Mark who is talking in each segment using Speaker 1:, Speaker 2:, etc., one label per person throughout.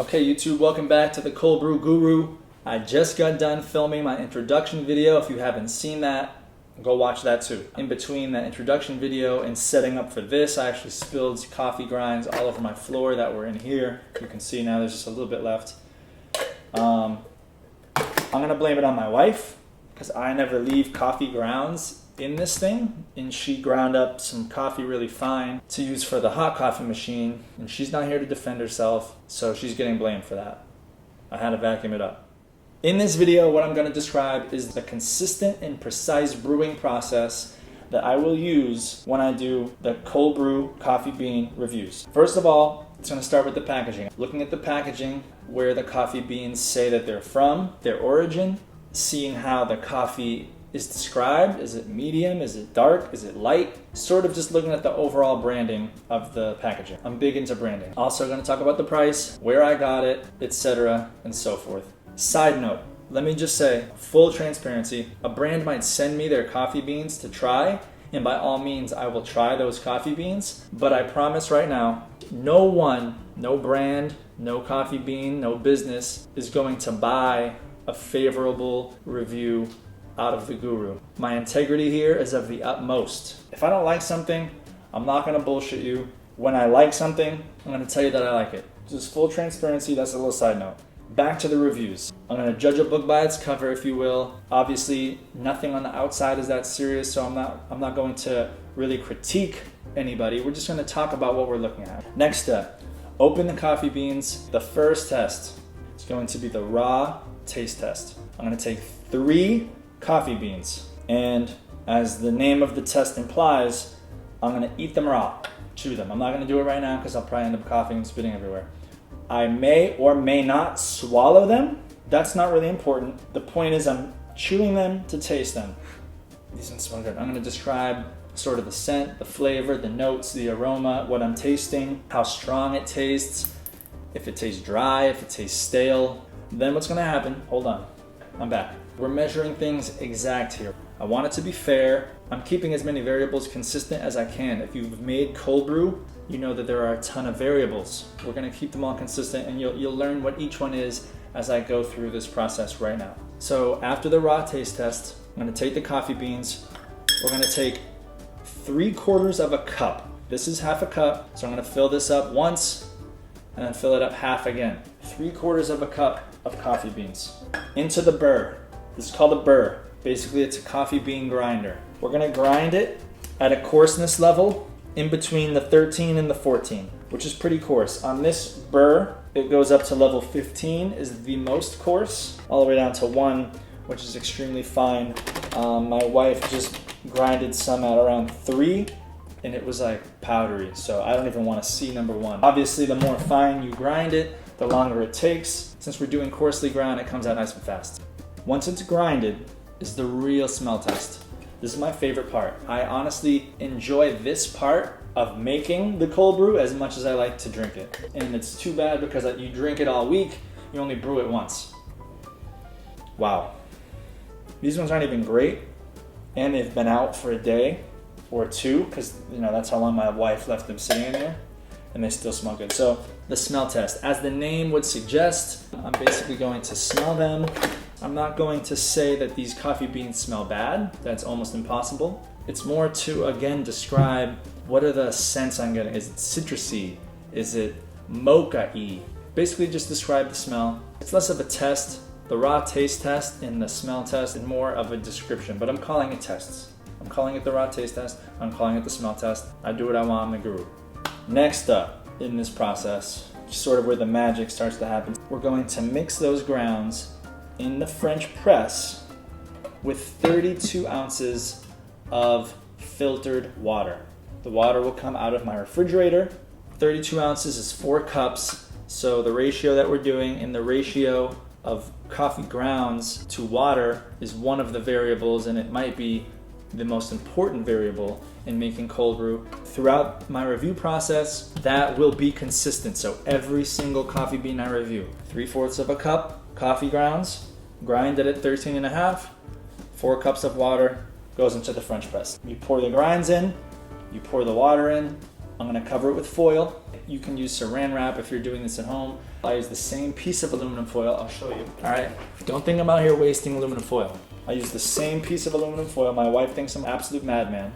Speaker 1: Okay, YouTube, welcome back to the Cold Brew Guru. I just got done filming my introduction video. If you haven't seen that, go watch that too. In between that introduction video and setting up for this, I actually spilled coffee grinds all over my floor that were in here. You can see now there's just a little bit left. I'm gonna blame it on my wife because I never leave coffee grounds in this thing, and she ground up some coffee really fine to use for the hot coffee machine, and she's not here to defend herself, so she's getting blamed for that. I had to vacuum it up. In this video, what I'm going to describe is the consistent and precise brewing process that I will use when I do the cold brew coffee bean reviews. First of all, it's going to start with the packaging. Looking at the packaging, where the coffee beans say that they're from, their origin, seeing how the coffee is described. Is it medium? Is it dark? Is it light? Sort of just looking at the overall branding of the packaging. I'm big into branding. Also going to talk about the price, where I got it, etc. and so forth. Side note, let me just say, full transparency, a brand might send me their coffee beans to try, and by all means I will try those coffee beans, but I promise right now, no one, no brand, no coffee bean, no business is going to buy a favorable review out of the guru. My integrity here is of the utmost. If I don't like something, I'm not gonna bullshit you. When I like something, I'm gonna tell you that I like it. Just full transparency, that's a little side note. Back to the reviews. I'm gonna judge a book by its cover, if you will. Obviously, nothing on the outside is that serious, so I'm not going to really critique anybody. We're just gonna talk about what we're looking at. Next step, open the coffee beans. The first test is going to be the raw taste test. I'm gonna take 3 coffee beans, and as the name of the test implies, I'm gonna eat them raw, chew them. I'm not gonna do it right now because I'll probably end up coughing and spitting everywhere. I may or may not swallow them. That's not really important. The point is I'm chewing them to taste them. These ones smell good. I'm gonna describe sort of the scent, the flavor, the notes, the aroma, what I'm tasting, how strong it tastes, if it tastes dry, if it tastes stale. Then what's gonna happen, hold on, I'm back. We're measuring things exact here. I want it to be fair. I'm keeping as many variables consistent as I can. If you've made cold brew, you know that there are a ton of variables. We're gonna keep them all consistent, and you'll learn what each one is as I go through this process right now. So after the raw taste test, I'm gonna take the coffee beans. We're gonna take 3/4 of a cup. This is half a cup, so I'm gonna fill this up once and then fill it up half again. 3/4 of a cup of coffee beans into the burr. This is called a burr. Basically, it's a coffee bean grinder. We're gonna grind it at a coarseness level in between the 13 and the 14, which is pretty coarse. On this burr, it goes up to level 15 is the most coarse, all the way down to 1, which is extremely fine. My wife just grinded some at around 3, and it was like powdery, so I don't even want to see number 1. Obviously, the more fine you grind it, the longer it takes. Since we're doing coarsely ground, it comes out nice and fast. Once it's grinded is the real smell test. This is my favorite part. I honestly enjoy this part of making the cold brew as much as I like to drink it. And it's too bad because you drink it all week, you only brew it once. Wow. These ones aren't even great, and they've been out for a day or 2 because that's how long my wife left them sitting in there, and they still smell good. So the smell test, as the name would suggest, I'm basically going to smell them. I'm not going to say that these coffee beans smell bad. That's almost impossible. It's more to, again, describe what are the scents I'm getting. Is it citrusy? Is it mocha-y? Basically just describe the smell. It's less of a test, the raw taste test and the smell test, and more of a description, but I'm calling it tests. I'm calling it the raw taste test. I'm calling it the smell test. I do what I want, I'm the guru. Next up in this process, sort of where the magic starts to happen, we're going to mix those grounds in the French press with 32 ounces of filtered water. The water will come out of my refrigerator. 32 ounces is 4 cups. So the ratio that we're doing in the ratio of coffee grounds to water is one of the variables, and it might be the most important variable in making cold brew. Throughout my review process, that will be consistent. So every single coffee bean I review, 3/4 of a cup coffee grounds, grinded at 13.5, 4 cups of water goes into the French press. You pour the grinds in, you pour the water in, I'm gonna cover it with foil. You can use saran wrap if you're doing this at home. I use the same piece of aluminum foil. I'll show you. All right, don't think I'm out here wasting aluminum foil. I use the same piece of aluminum foil. My wife thinks I'm an absolute madman.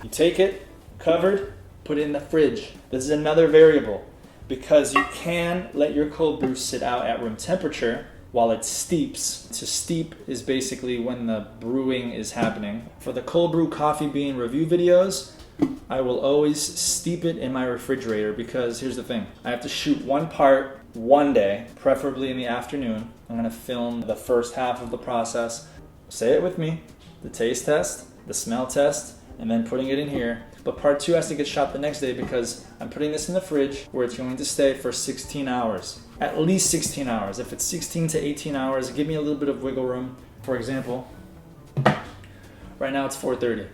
Speaker 1: You take it, covered, put it in the fridge. This is another variable because you can let your cold brew sit out at room temperature while it steeps. To steep is basically when the brewing is happening. For the cold brew coffee bean review videos, I will always steep it in my refrigerator because here's the thing. I have to shoot one part one day, preferably in the afternoon. I'm gonna film the first half of the process. Say it with me, the taste test, the smell test, and then putting it in here. But part 2 has to get shot the next day because I'm putting this in the fridge where it's going to stay for 16 hours. At least 16 hours. If it's 16 to 18 hours, give me a little bit of wiggle room. For example, right now it's 4:30.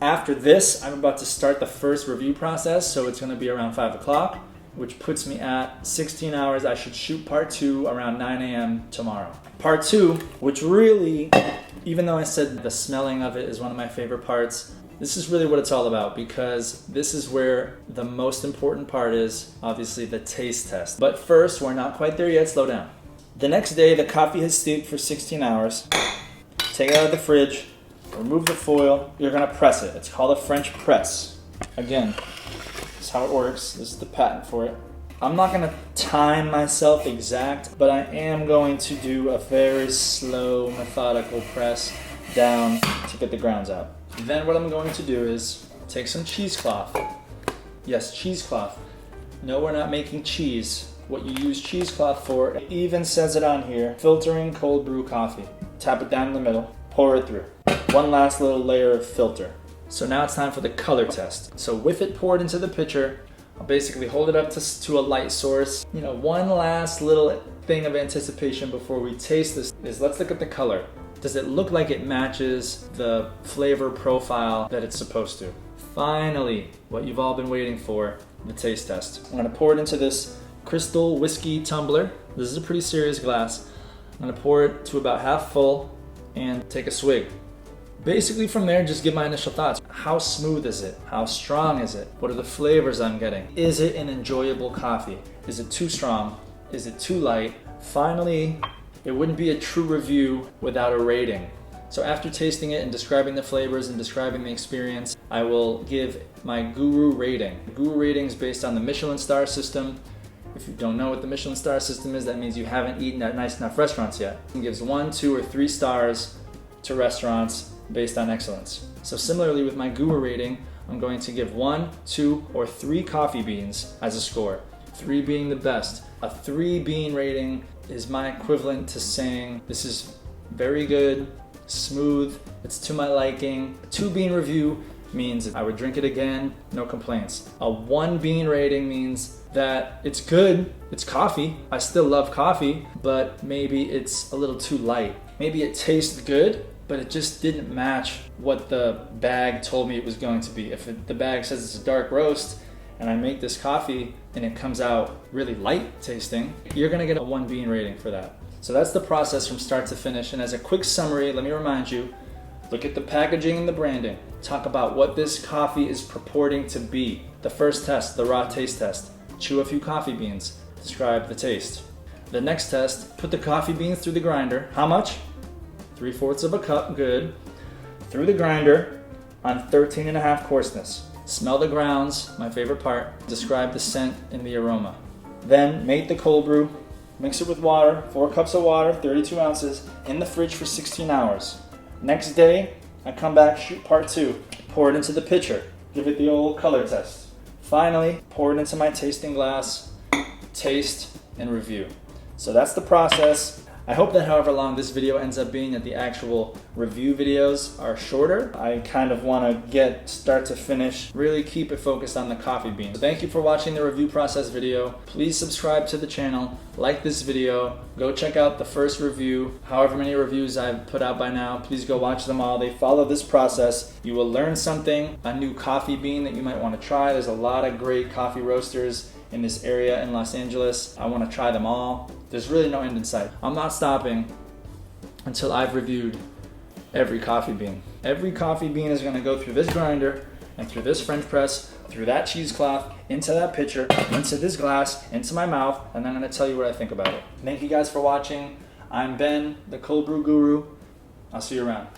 Speaker 1: After this, I'm about to start the first review process, so it's gonna be around 5 o'clock, which puts me at 16 hours. I should shoot part 2 around 9 a.m. tomorrow. Part 2, which really, even though I said the smelling of it is one of my favorite parts, this is really what it's all about because this is where the most important part is, obviously, the taste test. But first, we're not quite there yet, slow down. The next day, the coffee has steeped for 16 hours. Take it out of the fridge, remove the foil, you're gonna press it. It's called a French press. Again, this is how it works. This is the patent for it. I'm not gonna time myself exact, but I am going to do a very slow, methodical press down to get the grounds out. Then what I'm going to do is take some cheesecloth. Yes, cheesecloth. No, we're not making cheese. What you use cheesecloth for, it even says it on here, filtering cold brew coffee. Tap it down in the middle, pour it through. One last little layer of filter. So now it's time for the color test. So with it poured into the pitcher, I'll basically hold it up to a light source. You know, one last little thing of anticipation before we taste this is let's look at the color. Does it look like it matches the flavor profile that it's supposed to? Finally, what you've all been waiting for, the taste test. I'm gonna pour it into this crystal whiskey tumbler. This is a pretty serious glass. I'm gonna pour it to about half full and take a swig. Basically from there, just give my initial thoughts. How smooth is it? How strong is it? What are the flavors I'm getting? Is it an enjoyable coffee? Is it too strong? Is it too light? Finally, it wouldn't be a true review without a rating. So after tasting it and describing the flavors and describing the experience, I will give my Guru rating. The Guru rating is based on the Michelin star system. If you don't know what the Michelin star system is, that means you haven't eaten at nice enough restaurants yet. It gives 1, 2, or 3 stars to restaurants based on excellence. So similarly with my Guru rating, I'm going to give 1, 2, or 3 coffee beans as a score. 3 being the best. A 3 bean rating is my equivalent to saying this is very good, smooth, it's to my liking. A 2 bean review means I would drink it again, no complaints. A 1 bean rating means that it's good, it's coffee, I still love coffee, but maybe it's a little too light. Maybe it tastes good, but it just didn't match what the bag told me it was going to be. If the bag says it's a dark roast, and I make this coffee and it comes out really light tasting, you're gonna get a 1 bean rating for that. So that's the process from start to finish. And as a quick summary, let me remind you, look at the packaging and the branding. Talk about what this coffee is purporting to be. The first test, the raw taste test. Chew a few coffee beans, describe the taste. The next test, put the coffee beans through the grinder. How much? 3/4 of a cup, good. Through the grinder on 13.5 coarseness. Smell the grounds, my favorite part. Describe the scent and the aroma. Then make the cold brew, mix it with water, 4 cups of water, 32 ounces, in the fridge for 16 hours. Next day, I come back, shoot part 2, pour it into the pitcher, give it the old color test. Finally, pour it into my tasting glass, taste, and review. So that's the process. I hope that however long this video ends up being, that the actual review videos are shorter. I kind of want to get start to finish, really keep it focused on the coffee beans. So thank you for watching the review process video. Please subscribe to the channel, like this video, go check out the first review. However many reviews I've put out by now, please go watch them all. They follow this process. You will learn something, a new coffee bean that you might want to try. There's a lot of great coffee roasters in this area in Los Angeles. I want to try them all. There's really no end in sight. I'm not stopping until I've reviewed every coffee bean. Every coffee bean is going to go through this grinder and through this French press through that cheesecloth, into that pitcher, into this glass, into my mouth, and then I'm gonna tell you what I think about it. Thank you guys for watching. I'm Ben, the cold brew guru. I'll see you around.